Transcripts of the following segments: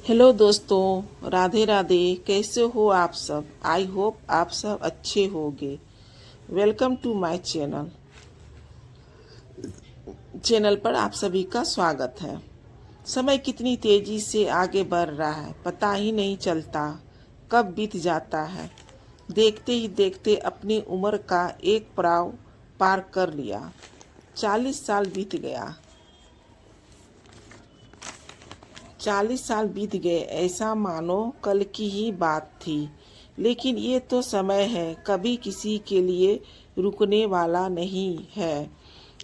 Hello दोस्तों, राधे राधे। कैसे हो आप सब? आई होप आप सब अच्छे होंगे। वेलकम टू माय चैनल पर आप सभी का स्वागत है। समय कितनी तेजी से आगे बढ़ रहा है, पता ही नहीं चलता कब बीत जाता है। देखते ही देखते अपनी उम्र का एक पड़ाव पार कर लिया। 40 साल बीत गया। 40 साल बीत गए, ऐसा मानो कल की ही बात थी। लेकिन ये तो समय है, कभी किसी के लिए रुकने वाला नहीं है,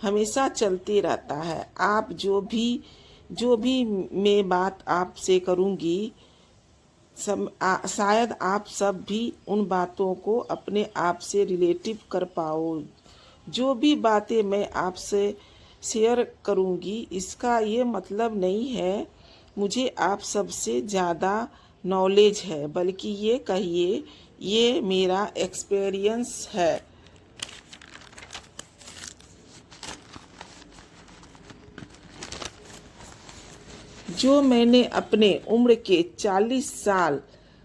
हमेशा चलते रहता है। आप जो भी मैं बात आपसे करूँगी, शायद आप सब भी उन बातों को अपने आप से रिलेटिव कर पाओ। जो भी बातें मैं आपसे शेयर करूंगी, इसका ये मतलब नहीं है मुझे आप सबसे ज़्यादा नॉलेज है, बल्कि ये कहिए ये मेरा एक्सपीरियंस है। जो मैंने अपने उम्र के 40 साल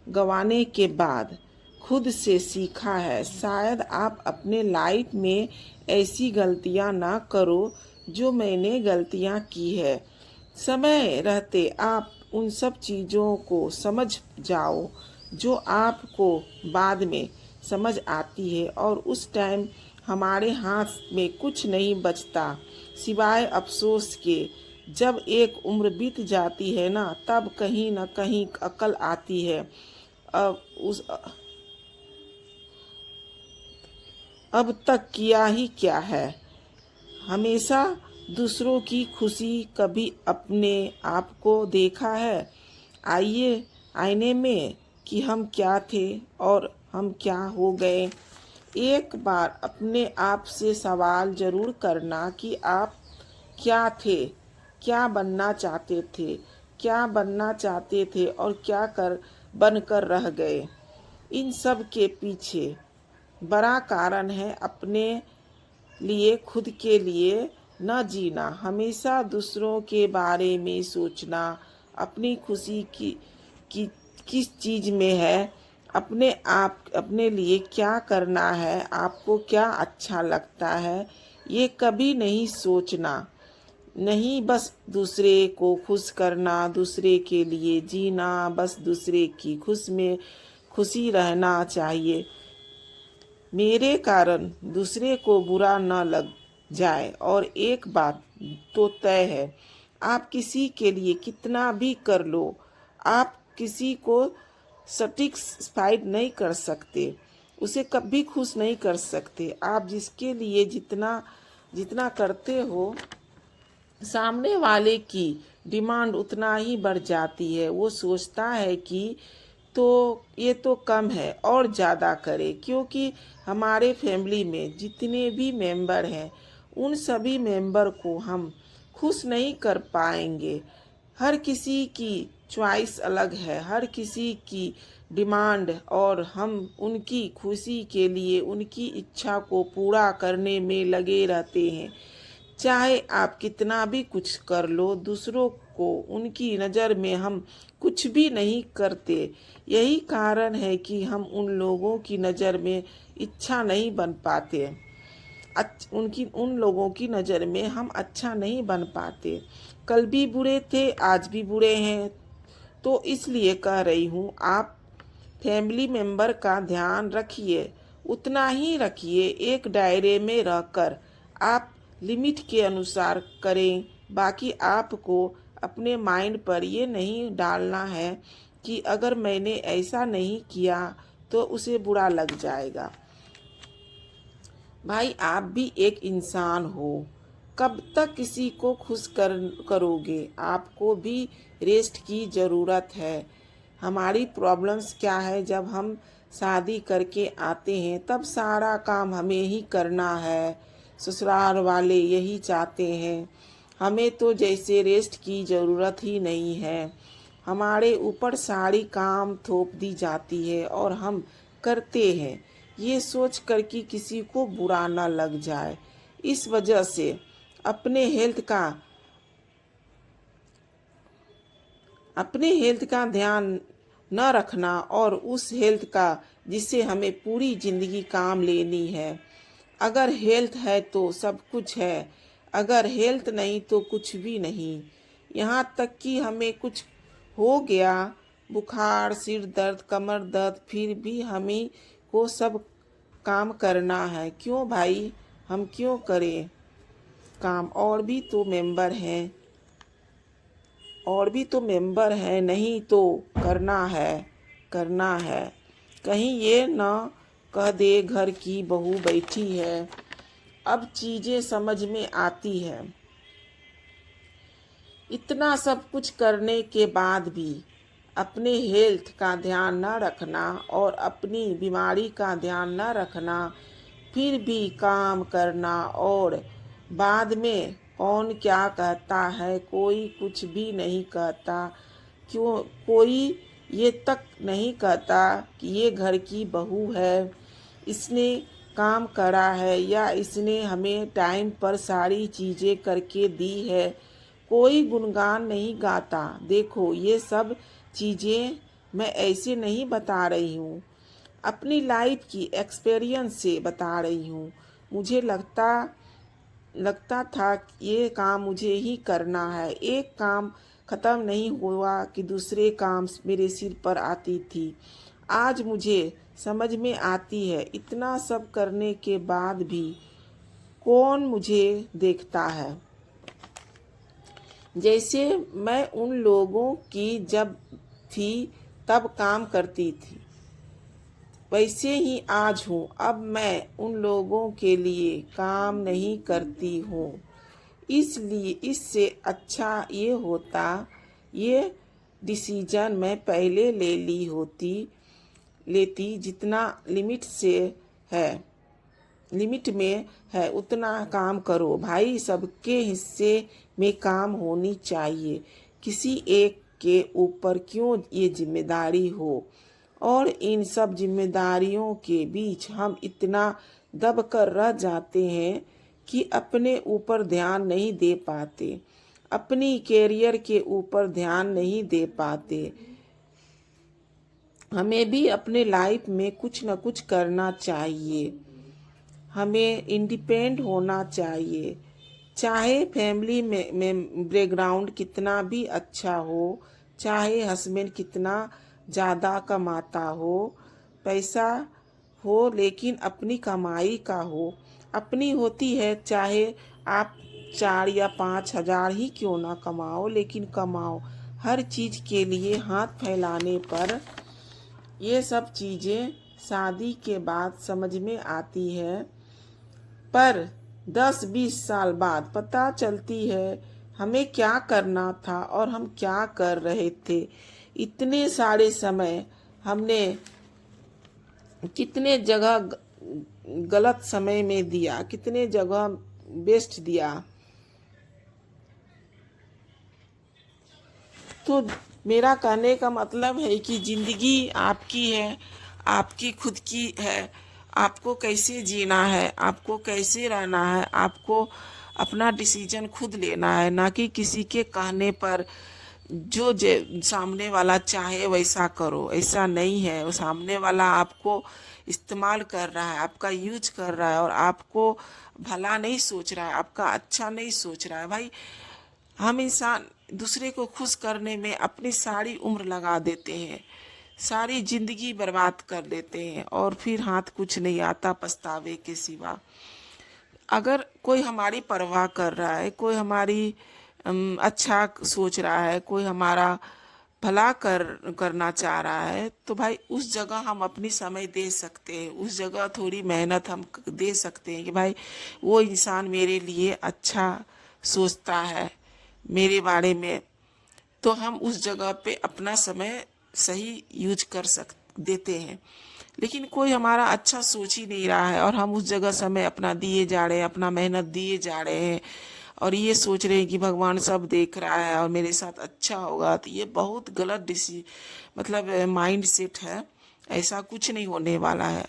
गंवाने के बाद खुद से सीखा है। शायद आप अपने लाइफ में ऐसी गलतियां ना करो जो मैंने गलतियां की है। समय रहते आप उन सब चीज़ों को समझ जाओ जो आपको बाद में समझ आती है, और उस टाइम हमारे हाथ में कुछ नहीं बचता सिवाय अफसोस के। जब एक उम्र बीत जाती है ना, तब कहीं न कहीं अकल आती है। अब उस अब तक किया ही क्या है, हमेशा दूसरों की खुशी, कभी अपने आप को देखा है आइए आईने में कि हम क्या थे और हम क्या हो गए। एक बार अपने आप से सवाल जरूर करना कि आप क्या थे, क्या बनना चाहते थे, क्या बनना चाहते थे और क्या कर बनकर रह गए। इन सब के पीछे बड़ा कारण है अपने लिए, खुद के लिए न जीना, हमेशा दूसरों के बारे में सोचना। अपनी खुशी की किस चीज़ में है, अपने लिए क्या करना है, आपको क्या अच्छा लगता है, ये कभी नहीं सोचना। नहीं, बस दूसरे को खुश करना, दूसरे के लिए जीना, बस दूसरे की खुशी रहना चाहिए। मेरे कारण दूसरे को बुरा न लग जाए। और एक बात तो तय है, आप किसी के लिए कितना भी कर लो, आप किसी को सेटिस्फाइड नहीं कर सकते, उसे कभी खुश नहीं कर सकते। आप जिसके लिए जितना जितना करते हो, सामने वाले की डिमांड उतना ही बढ़ जाती है। वो सोचता है कि तो ये तो कम है और ज़्यादा करे, क्योंकि हमारे फैमिली में जितने भी मेंबर हैं, उन सभी मेंबर को हम खुश नहीं कर पाएंगे। हर किसी की चॉइस अलग है, हर किसी की डिमांड, और हम उनकी खुशी के लिए उनकी इच्छा को पूरा करने में लगे रहते हैं। चाहे आप कितना भी कुछ कर लो, दूसरों को उनकी नज़र में हम कुछ भी नहीं करते। यही कारण है कि हम उन लोगों की नज़र में अच्छा नहीं बन पाते। उन लोगों की नज़र में हम अच्छा नहीं बन पाते। कल भी बुरे थे, आज भी बुरे हैं। तो इसलिए कह रही हूँ, आप फैमिली मेंबर का ध्यान रखिए, उतना ही रखिए एक दायरे में रहकर। आप लिमिट के अनुसार करें। बाकी आपको अपने माइंड पर ये नहीं डालना है कि अगर मैंने ऐसा नहीं किया तो उसे बुरा लग जाएगा। भाई, आप भी एक इंसान हो, कब तक किसी को खुश करोगे? आपको भी रेस्ट की ज़रूरत है। हमारी प्रॉब्लम्स क्या है, जब हम शादी करके आते हैं तब सारा काम हमें ही करना है। ससुराल वाले यही चाहते हैं, हमें तो जैसे रेस्ट की ज़रूरत ही नहीं है। हमारे ऊपर सारी काम थोप दी जाती है और हम करते हैं, ये सोच कर कि किसी को बुरा ना लग जाए। इस वजह से अपने हेल्थ का अपने हेल्थ का ध्यान न रखना और उस हेल्थ का जिससे हमें पूरी जिंदगी काम लेनी है। अगर हेल्थ है तो सब कुछ है, अगर हेल्थ नहीं तो कुछ भी नहीं। यहाँ तक कि हमें कुछ हो गया, बुखार, सिर दर्द, कमर दर्द, फिर भी हमें को सब काम करना है। क्यों भाई, हम क्यों करें काम? और भी तो मेंबर हैं, नहीं तो करना है, करना है। कहीं ये न कह दे घर की बहू बैठी है। अब चीजें समझ में आती है। इतना सब कुछ करने के बाद भी अपने हेल्थ का ध्यान न रखना और अपनी बीमारी का ध्यान न रखना, फिर भी काम करना, और बाद में कौन क्या कहता है, कोई कुछ भी नहीं कहता। क्यों कोई ये तक नहीं कहता कि ये घर की बहू है, इसने काम करा है या इसने हमें टाइम पर सारी चीज़ें करके दी है। कोई गुणगान नहीं गाता। देखो, ये सब चीज़ें मैं ऐसे नहीं बता रही हूँ, अपनी लाइफ की एक्सपीरियंस से बता रही हूँ। मुझे लगता था कि ये काम मुझे ही करना है। एक काम ख़त्म नहीं हुआ कि दूसरे काम मेरे सिर पर आती थी। आज मुझे समझ में आती है, इतना सब करने के बाद भी कौन मुझे देखता है। जैसे मैं उन लोगों की जब थी तब काम करती थी, वैसे ही आज हूँ। अब मैं उन लोगों के लिए काम नहीं करती हूँ। इसलिए इससे अच्छा ये होता, ये डिसीजन मैं पहले लेती जितना लिमिट में है उतना काम करो भाई। सबके हिस्से में काम होनी चाहिए, किसी एक के ऊपर क्यों ये जिम्मेदारी हो। और इन सब जिम्मेदारियों के बीच हम इतना दब कर रह जाते हैं कि अपने ऊपर ध्यान नहीं दे पाते, अपनी कैरियर के ऊपर ध्यान नहीं दे पाते। हमें भी अपने लाइफ में कुछ न कुछ करना चाहिए, हमें इंडिपेंडेंट होना चाहिए। चाहे फैमिली में बैकग्राउंड कितना भी अच्छा हो, चाहे हस्बैंड कितना ज़्यादा कमाता हो, पैसा हो, लेकिन अपनी कमाई का हो। अपनी होती है, चाहे आप 4 या 5 हजार ही क्यों ना कमाओ, लेकिन कमाओ। हर चीज़ के लिए हाथ फैलाने पर ये सब चीज़ें शादी के बाद समझ में आती है, पर 10-20 साल बाद पता चलती है हमें क्या करना था और हम क्या कर रहे थे। इतने सारे समय हमने कितने जगह गलत समय में दिया, कितने जगह वेस्ट दिया। तो मेरा कहने का मतलब है कि ज़िंदगी आपकी है, आपकी खुद की है। आपको कैसे जीना है, आपको कैसे रहना है, आपको अपना डिसीजन खुद लेना है, ना कि किसी के कहने पर जो सामने वाला चाहे वैसा करो। ऐसा नहीं है, वो सामने वाला आपको इस्तेमाल कर रहा है, आपका यूज कर रहा है और आपको भला नहीं सोच रहा है, आपका अच्छा नहीं सोच रहा है। भाई, हम इंसान दूसरे को खुश करने में अपनी सारी उम्र लगा देते हैं, सारी जिंदगी बर्बाद कर देते हैं और फिर हाथ कुछ नहीं आता पछतावे के सिवा। अगर कोई हमारी परवाह कर रहा है, कोई हमारी अच्छा सोच रहा है, कोई हमारा भला करना चाह रहा है, तो भाई उस जगह हम अपनी समय दे सकते हैं, उस जगह थोड़ी मेहनत हम दे सकते हैं कि भाई वो इंसान मेरे लिए अच्छा सोचता है मेरे बारे में, तो हम उस जगह पे अपना समय सही यूज कर देते हैं। लेकिन कोई हमारा अच्छा सोच ही नहीं रहा है और हम उस जगह समय अपना दिए जा रहे हैं, अपना मेहनत दिए जा रहे हैं और ये सोच रहे हैं कि भगवान सब देख रहा है और मेरे साथ अच्छा होगा, तो ये बहुत गलत मतलब माइंड सेट है। ऐसा कुछ नहीं होने वाला है।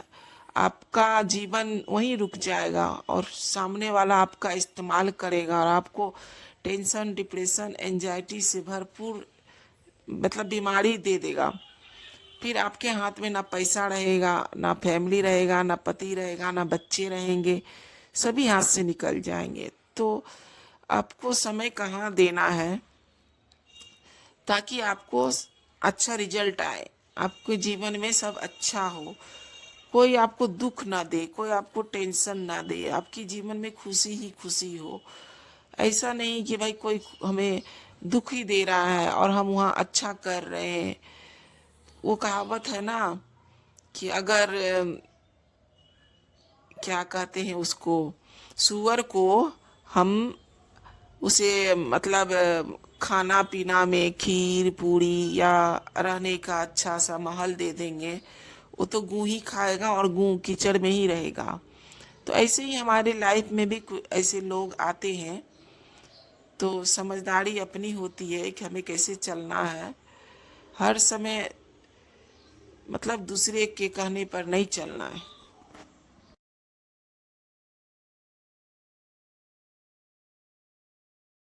आपका जीवन वहीं रुक जाएगा और सामने वाला आपका इस्तेमाल करेगा और आपको टेंशन, डिप्रेशन, एंजाइटी से भरपूर मतलब बीमारी दे देगा। फिर आपके हाथ में ना पैसा रहेगा, ना फैमिली रहेगा, ना पति रहेगा, ना बच्चे रहेंगे, सभी हाथ से निकल जाएंगे। तो आपको समय कहाँ देना है ताकि आपको अच्छा रिजल्ट आए, आपके जीवन में सब अच्छा हो, कोई आपको दुख ना दे, कोई आपको टेंशन ना दे, आपके जीवन में खुशी ही खुशी हो। ऐसा नहीं कि भाई कोई हमें दुख ही दे रहा है और हम वहाँ अच्छा कर रहे हैं। वो कहावत है ना कि अगर क्या कहते हैं उसको, सुअर को हम उसे मतलब खाना पीना में खीर पूरी या रहने का अच्छा सा महल दे देंगे, वो तो गूं ही खाएगा और गूं कीचड़ में ही रहेगा। तो ऐसे ही हमारे लाइफ में भी ऐसे लोग आते हैं। तो समझदारी अपनी होती है कि हमें कैसे चलना है। हर समय मतलब दूसरे के कहने पर नहीं चलना है।